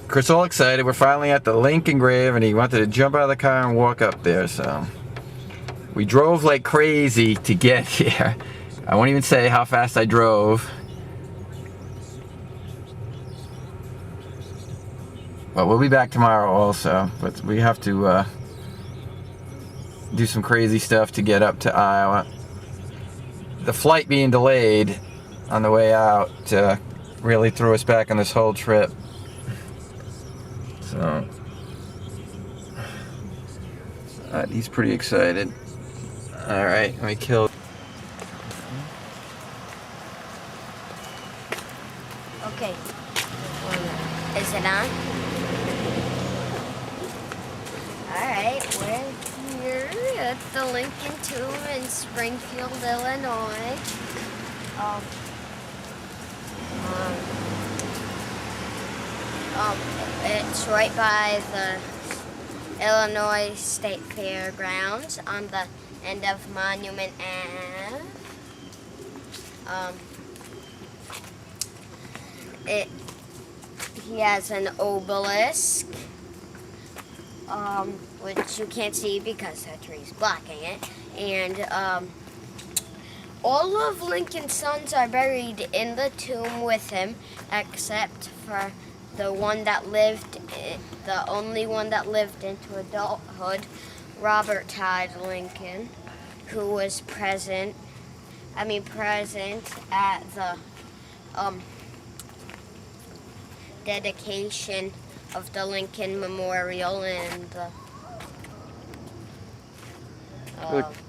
Chris all excited. We're finally at the Lincoln grave, and he wanted to jump out of the car and walk up there, so we drove like crazy to get here. I won't even say how fast I drove. But we'll be back tomorrow also, but we have to do some crazy stuff to get up to Iowa. The flight being delayed on the way out really threw us back on this whole trip. So he's pretty excited. All right, let me kill. Okay. Is it on? All right, we're here at the Lincoln Tomb in Springfield, Illinois. It's right by the Illinois State Fairgrounds on the end of Monument Ave. He has an obelisk, which you can't see because that tree's blocking it, and all of Lincoln's sons are buried in the tomb with him, except for the one that lived, the only one that lived into adulthood, Robert Todd Lincoln, who was present at the dedication of the Lincoln Memorial and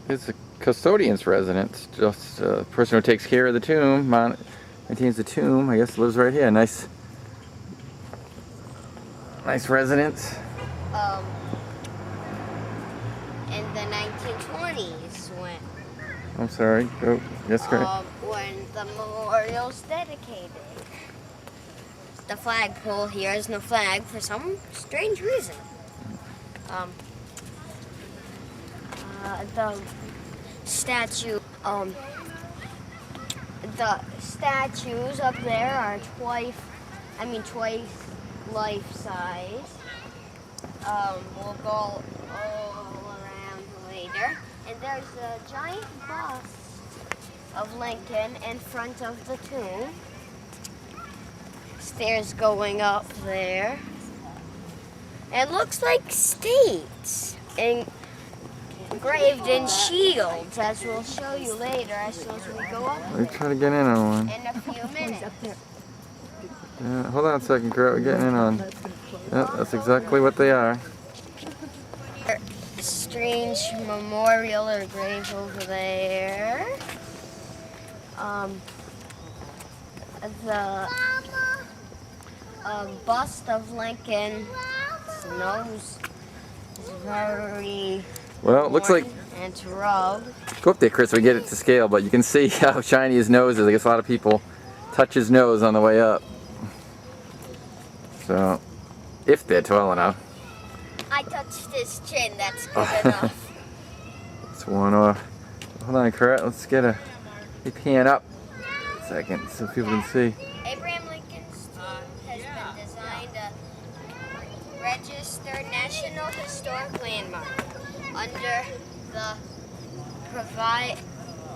It's the custodian's residence, just a person who takes care of the tomb, maintains the tomb, I guess lives right here. Nice residence. In the 1920s when... I'm sorry, go, yes, great. When the memorial's dedicated. The flagpole here is no flag for some strange reason. The statue, the statues up there are twice life size. We'll go all around later. And there's a giant bust of Lincoln in front of the tomb. Stairs going up there. It looks like states engraved in shields, as we'll show you later as soon as we go up Let me try to get in on one. in a few minutes. Yeah, hold on a second, Kurt, we're getting in on. Yeah, that's exactly what they are. Strange memorial or grave over there. The bust of Lincoln's nose is very Well, it looks like. and rubbed. Go up there, Chris, we get it to scale, but you can see how shiny his nose is. I guess a lot of people touch his nose on the way up. So, if they're tall enough. I touched his chin, that's good enough. It's one off. Hold on, Kurt, let's get a pan up a second so people can see. Abraham Lincoln's tomb has been designed a registered National Historic Landmark under the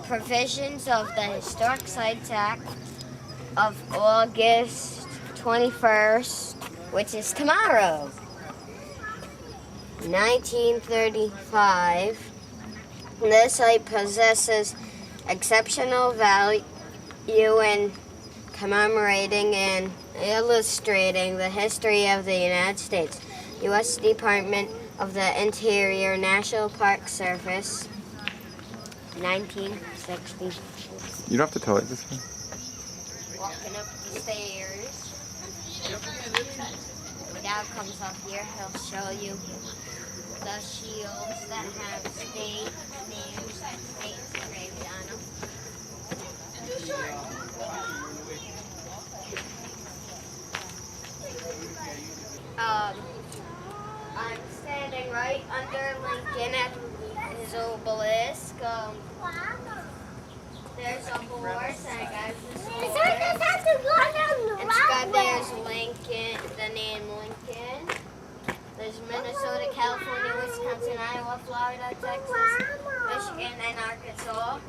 provisions of the Historic Sites Act of August 21st, which is tomorrow, 1935. This site possesses exceptional value in commemorating and illustrating the history of the United States. U.S. Department of the Interior National Park Service, 1960. You don't have to tell it, just Walking up the stairs. When Dad comes up here, he'll show you the shields that have state names and states engraved on them. I'm standing right under Lincoln at his obelisk. There's a horse, and I got this horse. It's got there's Lincoln, the name Lincoln. California, Wisconsin, Iowa, Florida, Texas, Michigan, and Arkansas.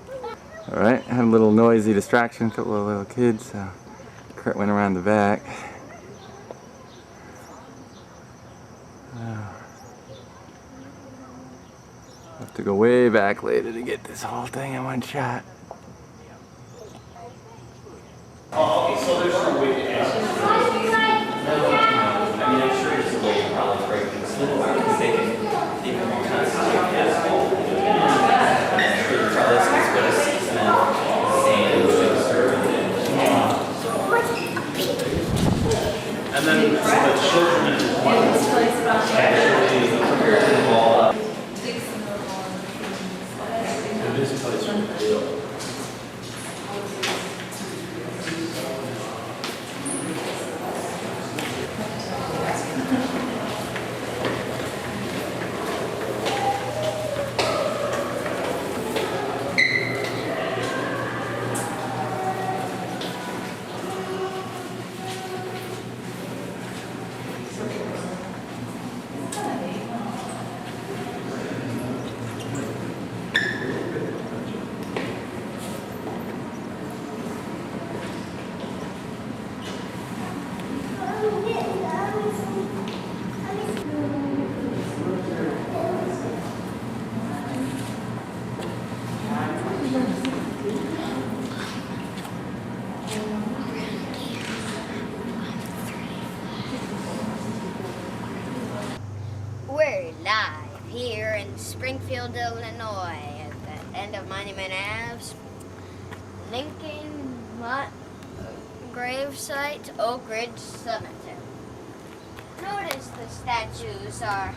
All right, had a little noisy distraction, a couple of little kids. So Kurt went around the back. Have to go way back later to get this whole thing in one shot. Oh, okay, so there's some way to ask. I mean, I'm sure there's a way to probably break things lower because they can constantly ask. I'm sure the process is what a seasonal sand should serve. And then for the children, actually prepare them all up. This place is real. We're live here in Springfield, Illinois, at the end of Monument Ave, Lincoln gravesite, Oak Ridge Cemetery. Notice the statues are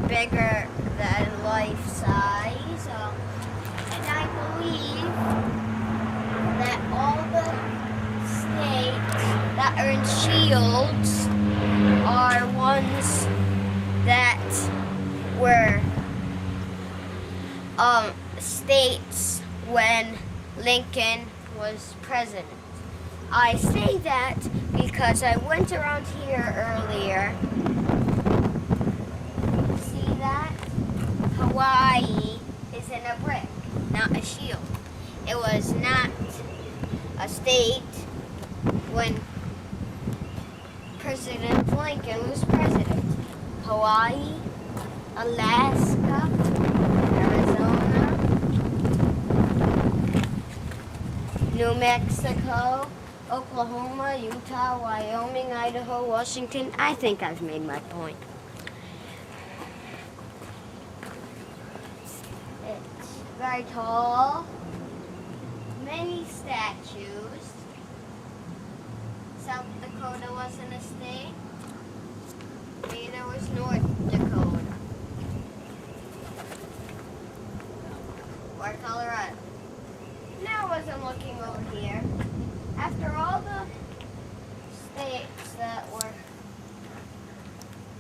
bigger than life size, and I believe that all the states that are in shields are ones that were states when Lincoln was president. I say that because I went around here earlier. See that? Hawaii is in a brick, not a shield. It was not a state when President Lincoln was president. Hawaii, Alaska, Arizona, New Mexico, Oklahoma, Utah, Wyoming, Idaho, Washington. I think I've made my point. It's very tall, many statues. South Dakota wasn't a state. Neither was North Dakota. Or Colorado. Now I wasn't looking over here. After all the states that were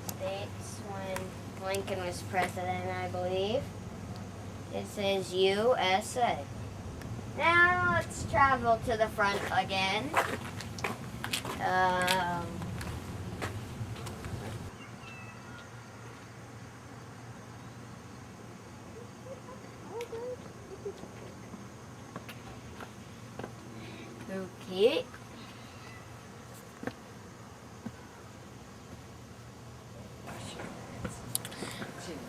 states when Lincoln was president, I believe, it says USA. Now let's travel to the front again. Okay.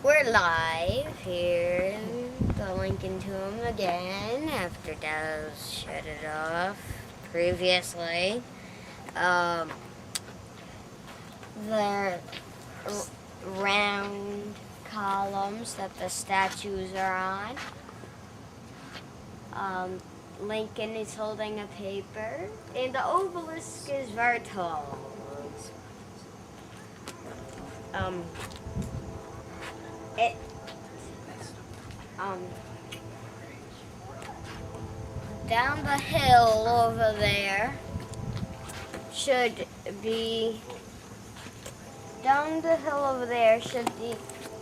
We're live here in the Lincoln Tomb again after Daz shut it off previously. The round columns that the statues are on. Lincoln is holding a paper, and the obelisk is very tall. Down the hill over there should be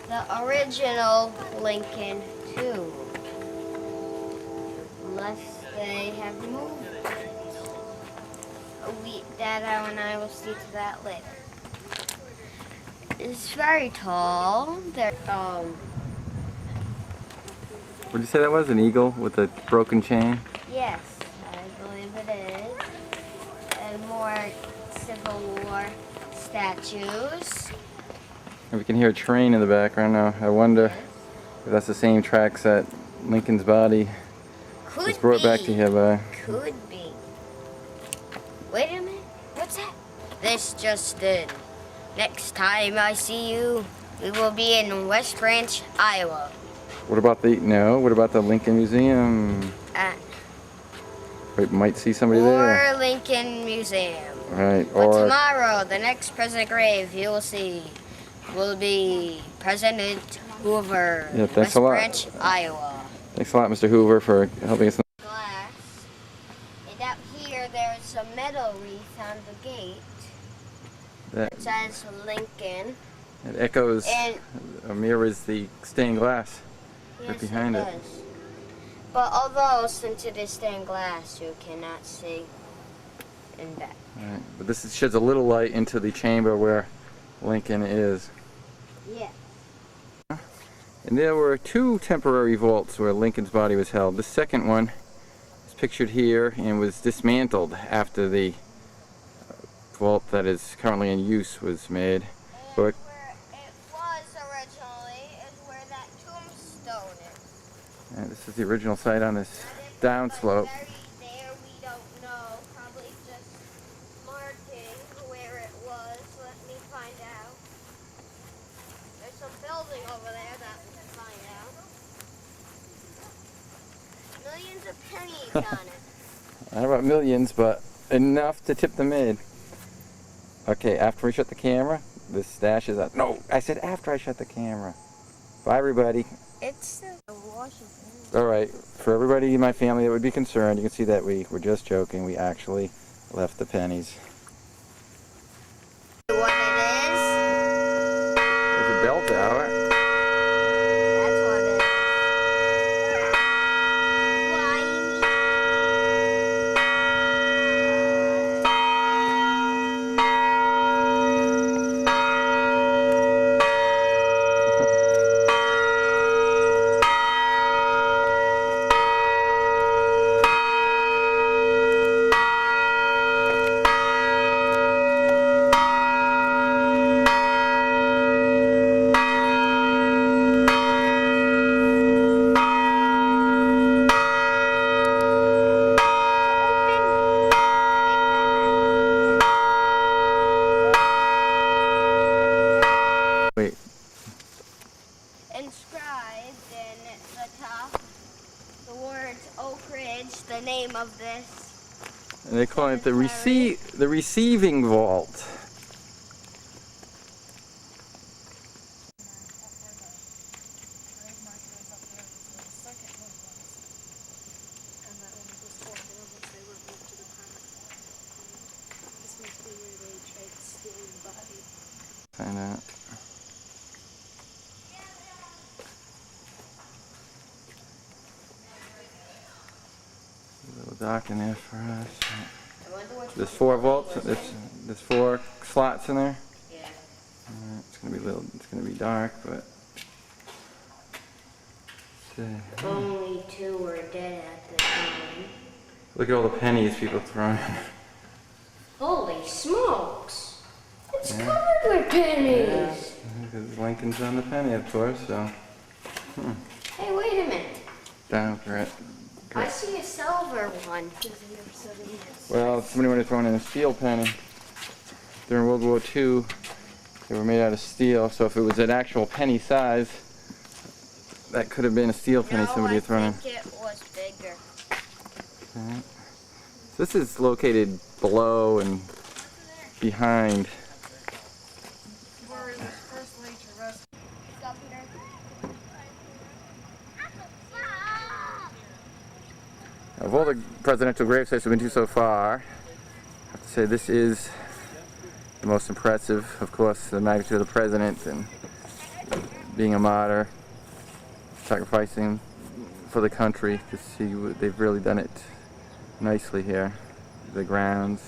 the original Lincoln Tomb, unless they have moved. Dada and I will see to that later. It's very tall. What did you say that was? An eagle with a broken chain? Yes, I believe it is. And more Civil War statues. And we can hear a train in the background now. I wonder if that's the same tracks that Lincoln's body was brought back to here by. Could be. Wait a minute. What's that? This just in. Next time I see you, we will be in West Branch, Iowa. What about the Lincoln Museum? We might see somebody there. Or Lincoln Museum. Right, But or tomorrow, the next President grave you will see will be President Hoover, Yeah, thanks West a lot. Branch, Iowa. Thanks a lot, Mr. Hoover, for helping us. Glass. And out here, there's a metal wreath on the gate. That It says Lincoln. it echoes, And mirrors the stained glass right yes, behind it. does. But although, since it is stained glass, you cannot see in that. Right. But this sheds a little light into the chamber where Lincoln is. Yeah. And there were two temporary vaults where Lincoln's body was held. The second one is pictured here and was dismantled after the vault that is currently in use was made. But Where it was originally is where that tombstone is. this is the original site on this And if downslope. it's buried there, we don't know. Probably just marking where it was. Let me find out. There's some building over there that we can find out. Millions of pennies on it. I don't know about millions, but enough to tip the maid. Okay, after we shut the camera, this stash is up. No, I said after I shut the camera. Bye, everybody. It's Washington. All right, for everybody in my family that would be concerned, you can see that we were just joking. We actually left the pennies. What it is? There's a bell tower. That's what it is. Why? Wait, Inscribed in the top, the words Oak Ridge, the name of this. and they call it the receiving vault. Find out. A little dock in there for us. I wonder which There's four vaults. There's four slots in there. Yeah. It's gonna be dark, but. Only two were dead at the time. Look at all the pennies people throwing. Holy smokes! It's Yeah. covered with pennies! Because Lincoln's on the penny, of course, so. Hey, wait a minute. Down for it. I see a silver one. Well, somebody would have thrown in a steel penny. During World War II, they were made out of steel, so if it was an actual penny size, that could have been a steel penny somebody had thrown in. I think it was bigger. Okay. So this is located below and behind. Where it was first laid to rest. Up here. Of all the presidential grave sites we've been to so far, I have to say this is the most impressive. Of course, the magnitude of the president and being a martyr, sacrificing for the country. To see they've really done it nicely here. The grounds,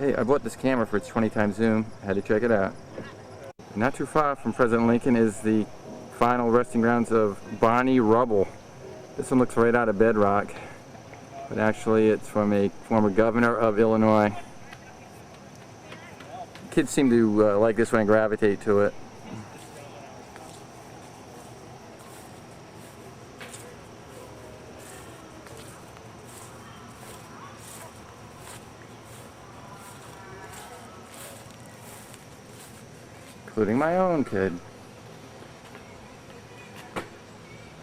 Hey, I bought this camera for its 20 times zoom. I had to check it out. Not too far from President Lincoln is the final resting grounds of Barney Rubble. This one looks right out of bedrock, but actually it's from a former governor of Illinois. Kids seem to like this one and gravitate to it. Including my own kid.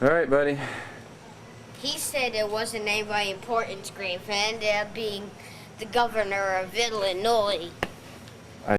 Alright, buddy. He said it wasn't anybody important, Springfield. It ended up being the governor of Illinois.